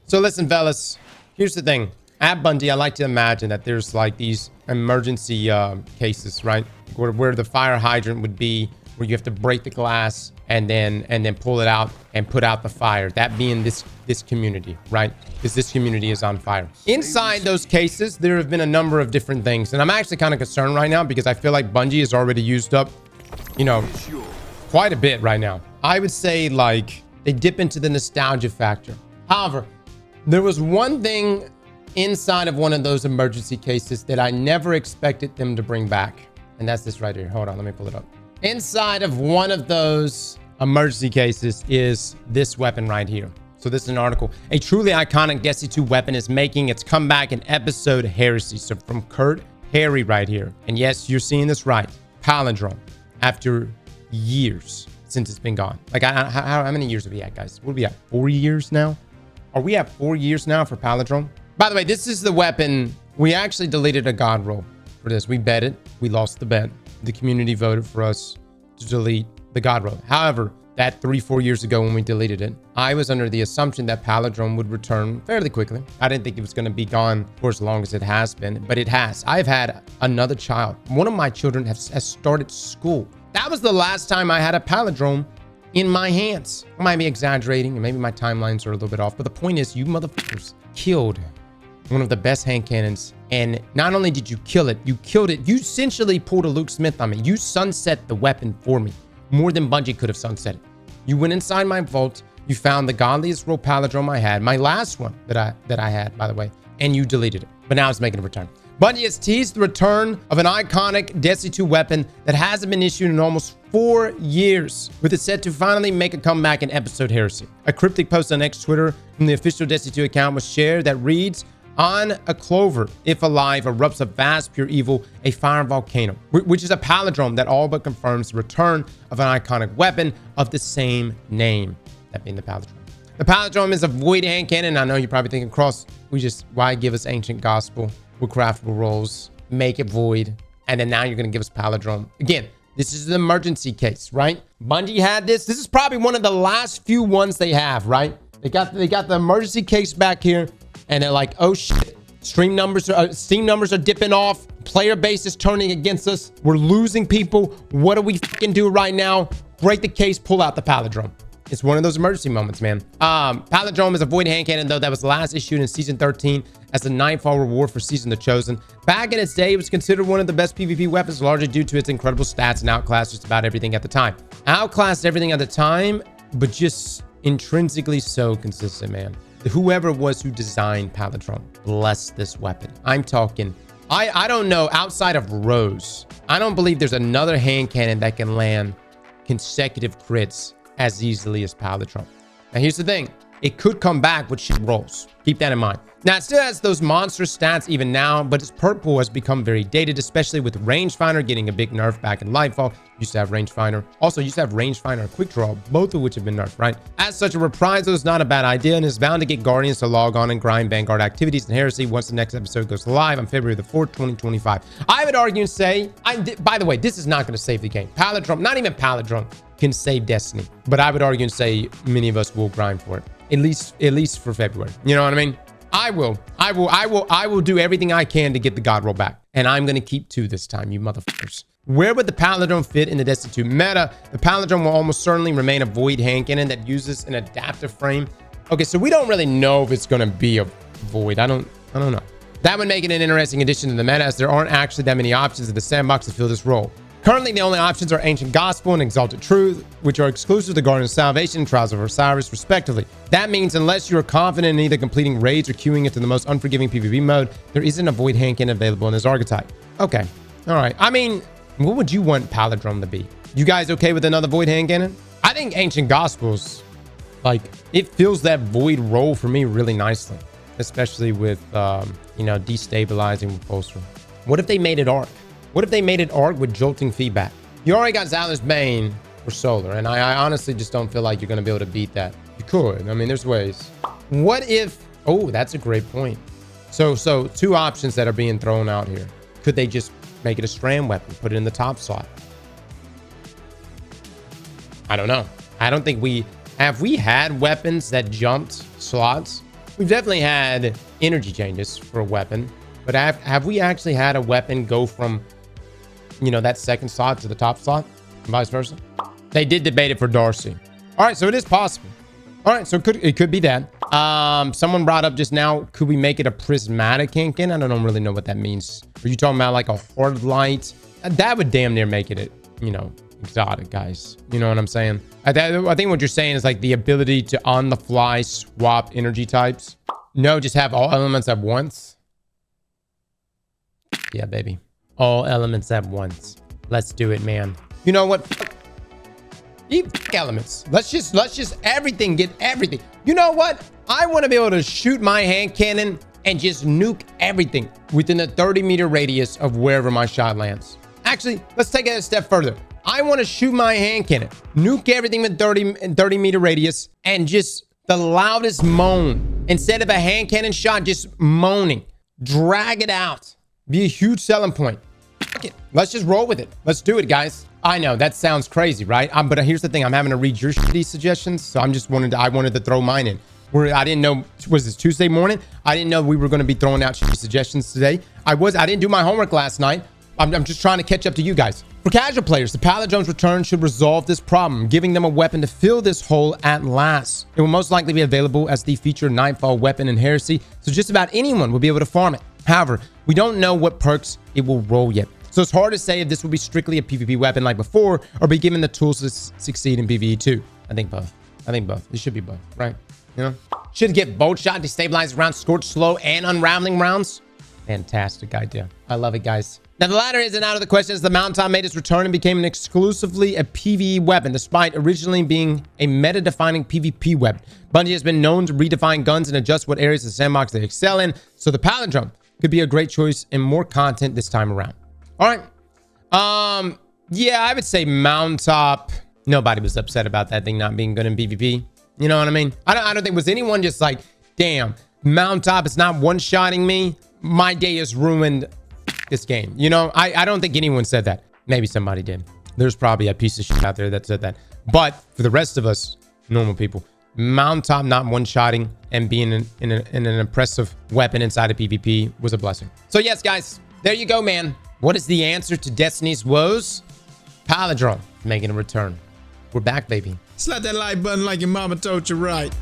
So listen, fellas, here's the thing. At Bungie, I like to imagine that there's like these emergency cases, right? Where the fire hydrant would be, where you have to break the glass and then pull it out and put out the fire. That being this community, right? Because this community is on fire. Inside those cases, there have been a number of different things. And I'm actually kind of concerned right now because I feel like Bungie has already used up, you know, quite a bit right now. I would say like they dip into the nostalgia factor. However, there was one thing inside of one of those emergency cases that I never expected them to bring back. And that's this right here. Hold on, let me pull it up. Inside of one of those emergency cases is this weapon right here. So this is an article. A truly iconic Destiny 2 weapon is making its comeback in episode Heresy. So from Kurt Harry right here. And yes, you're seeing this right. Palindrome. After years since it's been gone. Like how many years have we had, guys? What are we at? 4 years now? Are we at 4 years now for Palindrome? By the way, this is the weapon. We actually deleted a god roll for this. We bet it. We lost the bet. The community voted for us to delete the god roll. However, that 3-4 years ago when we deleted it, I was under the assumption that Palindrome would return fairly quickly. I didn't think it was going to be gone for as long as it has been, but it has. I've had another child. One of my children has started school. That was the last time I had a Palindrome in my hands. I might be exaggerating, and maybe my timelines are a little bit off, but the point is, you motherfuckers killed one of the best hand cannons. And not only did you kill it, you killed it. You essentially pulled a Luke Smith on me. You sunset the weapon for me more than Bungie could have sunset it. You went inside my vault. You found the godliest roll Palindrome I had, my last one that I had, by the way, and you deleted it. But now it's making a return. Bungie has teased the return of an iconic Destiny 2 weapon that hasn't been issued in almost 4 years, with it set to finally make a comeback in episode Heresy. A cryptic post on X Twitter from the official Destiny 2 account was shared that reads, "On a clover, if alive, erupts a vast pure evil, a fire volcano," which is a palindrome that all but confirms the return of an iconic weapon of the same name, that being the palindrome. The palindrome is a void hand cannon. I know you're probably thinking, Cross, why give us ancient gospel with craftable rolls, make it void, and then now you're going to give us palindrome. Again, this is an emergency case, right? Bungie had this. This is probably one of the last few ones they have, right? They got the emergency case back here, and they're like, oh shit, Steam numbers are dipping off. Player base is turning against us. We're losing people. What do we fucking do right now? Break the case, pull out the palindrome. It's one of those emergency moments, man. Palindrome is a void hand cannon, though, that was last issued in Season 13 as the Nightfall reward for Season The Chosen. Back in its day, it was considered one of the best PvP weapons, largely due to its incredible stats and outclassed just about everything at the time. Outclassed everything at the time, but just intrinsically so consistent, man. Whoever it was who designed Palindrome, bless this weapon. I'm talking, I don't know, outside of Rose, I don't believe there's another hand cannon that can land consecutive crits as easily as Palindrome. Now here's the thing, it could come back with shit rolls. Keep that in mind. Now it still has those monster stats even now, but its purple has become very dated, especially with rangefinder getting a big nerf back in Lightfall. Used to have rangefinder. Also used to have rangefinder and quick draw, both of which have been nerfed, right? As such, a reprisal is not a bad idea and is bound to get Guardians to log on and grind Vanguard activities in Heresy once the next episode goes live on February the 4th, 2025. I would argue and say, by the way, this is not going to save the game. Palindrome, not even Palindrome, can save Destiny, but I would argue and say many of us will grind for it, at least for February. You know what I mean? I will do everything I can to get the god roll back, and I'm gonna keep 2 this time, you motherfuckers. Where would the palindrome fit in the Destiny 2 meta? The palindrome will almost certainly remain a void hand cannon that uses an adaptive frame. Okay, so we don't really know if it's gonna be a void. I don't know. That would make it an interesting addition to the meta, as there aren't actually that many options in the sandbox to fill this role. Currently, the only options are Ancient Gospel and Exalted Truth, which are exclusive to Guardian of Salvation and Trials of Osiris, respectively. That means unless you are confident in either completing raids or queuing into the most unforgiving PvP mode, there isn't a void hand cannon available in this archetype. Okay, all right. I mean, what would you want Palindrome to be? You guys okay with another void hand cannon? I think Ancient Gospels, like, it fills that void role for me really nicely, especially with, destabilizing Repulsor. What if they made it arc? What if they made it arc with jolting feedback? You already got Zala's Bane for Solar, and I honestly just don't feel like you're going to be able to beat that. You could. I mean, there's ways. What if... Oh, that's a great point. So 2 options that are being thrown out here. Could they just make it a strand weapon, put it in the top slot? I don't know. I don't think we... Have we had weapons that jumped slots? We've definitely had energy changes for a weapon, but have we actually had a weapon go from, you know, that second slot to the top slot, and vice versa? They did debate it for Darcy. All right, so it is possible. All right, so it could be that. Someone brought up just now, could we make it a prismatic hand cannon? I don't really know what that means. Are you talking about like a horde light? That would damn near make it, you know, exotic, guys. You know what I'm saying? I think what you're saying is like the ability to on the fly swap energy types. No, just have all elements at once. Yeah, baby. All elements at once. Let's do it, man. You know what? Elements. Let's just everything, get everything. You know what? I want to be able to shoot my hand cannon and just nuke everything within a 30-meter radius of wherever my shot lands. Actually, let's take it a step further. I want to shoot my hand cannon, nuke everything with 30-meter radius, and just the loudest moan. Instead of a hand cannon shot, just moaning. Drag it out. Be a huge selling point. Fuck it. Let's just roll with it. Let's do it, guys. I know that sounds crazy, right? But here's the thing. I'm having to read your shitty suggestions, so I wanted to throw mine in. I didn't know, was this Tuesday morning? I didn't know we were going to be throwing out shitty suggestions today. I didn't do my homework last night. I'm just trying to catch up to you guys. For casual players, the Palindrome's return should resolve this problem, giving them a weapon to fill this hole at last. It will most likely be available as the featured Nightfall weapon in Heresy, so just about anyone will be able to farm it. However, we don't know what perks it will roll yet. So it's hard to say if this will be strictly a PvP weapon like before, or be given the tools to succeed in PvE too. I think both. It should be both, right? You know? Should get bolt shot, destabilized rounds, scorch slow, and unraveling rounds. Fantastic idea. I love it, guys. Now, the latter isn't out of the question as the Mountaintop made its return and became exclusively a PvE weapon, despite originally being a meta-defining PvP weapon. Bungie has been known to redefine guns and adjust what areas of the sandbox they excel in, so the Palindrome could be a great choice and more content this time around. All right. Yeah, I would say Mountaintop. Nobody was upset about that thing not being good in PvP. You know what I mean? I don't think was anyone just like, damn, Mountaintop is not one-shotting me. My day is ruined. This game, you know, I don't think anyone said that. Maybe somebody did. There's probably a piece of shit out there that said that. But for the rest of us, normal people, Mountaintop not one-shotting and being in an impressive weapon inside of PvP was a blessing. So yes, guys, there you go, man. What is the answer to Destiny's woes? Palindrome making a return. We're back, baby. Slap that like button like your mama told you right.